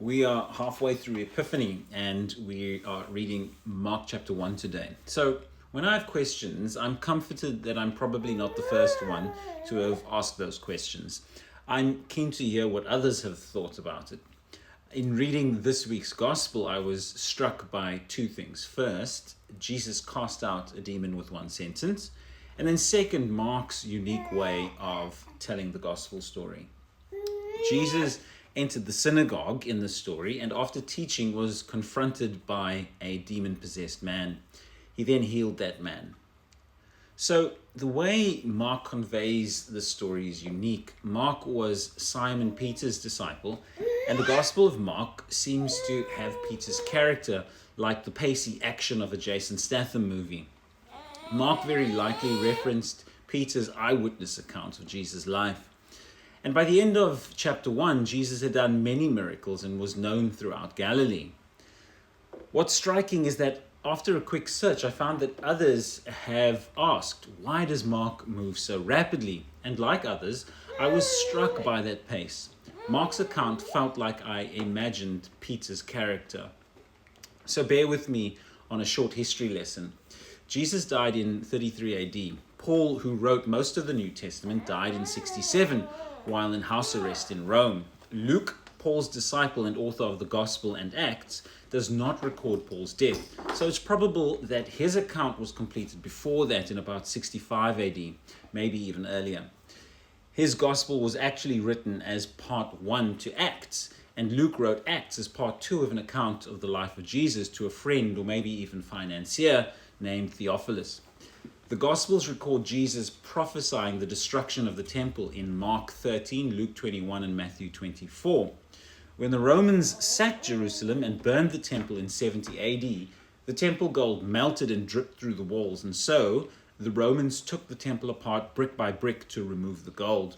We are halfway through Epiphany and we are reading Mark chapter 1 today. So when I have questions, I'm comforted that I'm probably not the first one to have asked those questions. I'm keen to hear what others have thought about it. In reading this week's gospel, I was struck by two things. First, Jesus cast out a demon with one sentence. And then second, Mark's unique way of telling the gospel story. Jesus entered the synagogue in the story and after teaching was confronted by a demon-possessed man. He then healed that man. So the way Mark conveys the story is unique. Mark was Simon Peter's disciple, and the Gospel of Mark seems to have Peter's character like the pacey action of a Jason Statham movie. Mark very likely referenced Peter's eyewitness account of Jesus' life. And by the end of chapter 1, Jesus had done many miracles and was known throughout Galilee. What's striking is that after a quick search, I found that others have asked, why does Mark move so rapidly? And like others, I was struck by that pace. Mark's account felt like I imagined Peter's character. So bear with me on a short history lesson. Jesus died in 33 AD. Paul, who wrote most of the New Testament, died in 67 while in house arrest in Rome. Luke, Paul's disciple and author of the Gospel and Acts, does not record Paul's death. So it's probable that his account was completed before that in about 65 AD, maybe even earlier. His Gospel was actually written as part 1 to Acts, and Luke wrote Acts as part 2 of an account of the life of Jesus to a friend or maybe even financier named Theophilus. The Gospels record Jesus prophesying the destruction of the temple in Mark 13, Luke 21, and Matthew 24. When the Romans sacked Jerusalem and burned the temple in 70 AD, the temple gold melted and dripped through the walls, and so the Romans took the temple apart brick by brick to remove the gold.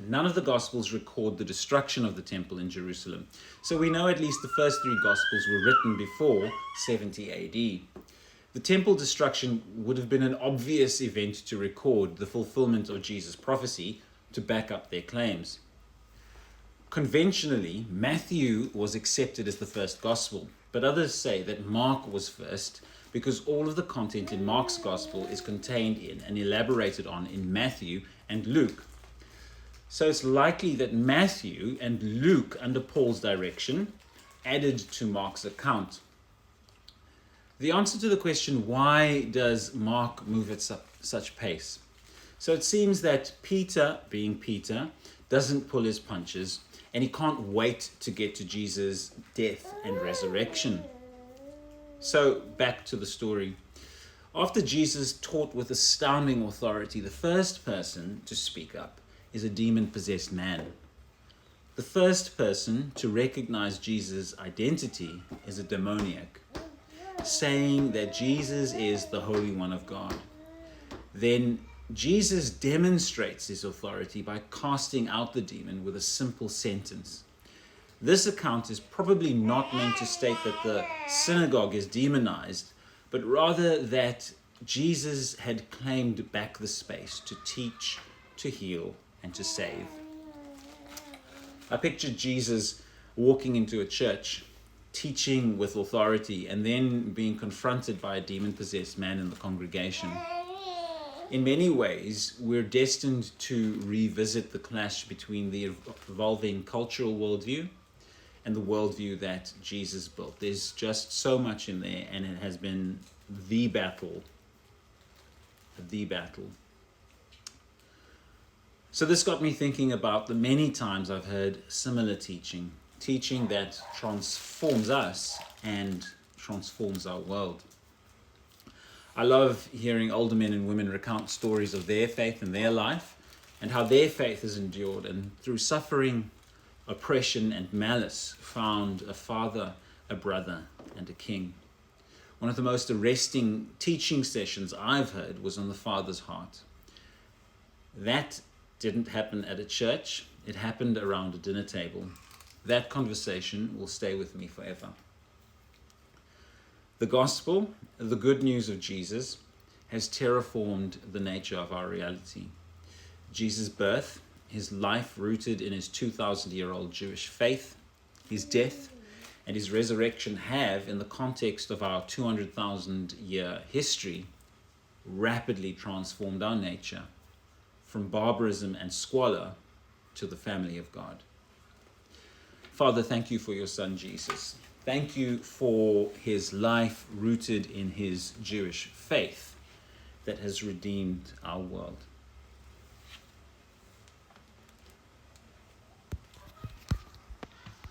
None of the Gospels record the destruction of the temple in Jerusalem, so we know at least the first 3 Gospels were written before 70 AD. The temple destruction would have been an obvious event to record the fulfillment of Jesus' prophecy to back up their claims. Conventionally, Matthew was accepted as the first gospel, but others say that Mark was first because all of the content in Mark's gospel is contained in and elaborated on in Matthew and Luke. So it's likely that Matthew and Luke, under Paul's direction, added to Mark's account. The answer to the question, why does Mark move at such pace? So it seems that Peter, being Peter, doesn't pull his punches, and he can't wait to get to Jesus' death and resurrection. So back to the story. After Jesus taught with astounding authority, the first person to speak up is a demon-possessed man. The first person to recognize Jesus' identity is a demoniac, saying that Jesus is the Holy One of God. Then Jesus demonstrates his authority by casting out the demon with a simple sentence. This account is probably not meant to state that the synagogue is demonized, but rather that Jesus had claimed back the space to teach, to heal, and to save. I pictured Jesus walking into a church, teaching with authority, and then being confronted by a demon-possessed man in the congregation. In many ways, we're destined to revisit the clash between the evolving cultural worldview and the worldview that Jesus built. There's just so much in there, and it has been the battle. So this got me thinking about the many times I've heard similar teaching that transforms us and transforms our world. I love hearing older men and women recount stories of their faith and their life and how their faith has endured and through suffering, oppression and malice found a father, a brother and a king. One of the most arresting teaching sessions I've heard was on the Father's heart. That didn't happen at a church, it happened around a dinner table. That conversation will stay with me forever. The gospel, the good news of Jesus, has terraformed the nature of our reality. Jesus' birth, his life rooted in his 2,000-year-old Jewish faith, His death and his resurrection have, in the context of our 200,000 year history, rapidly transformed our nature from barbarism and squalor to the family of God. Father, thank you for your Son Jesus. Thank you for his life rooted in his Jewish faith that has redeemed our world.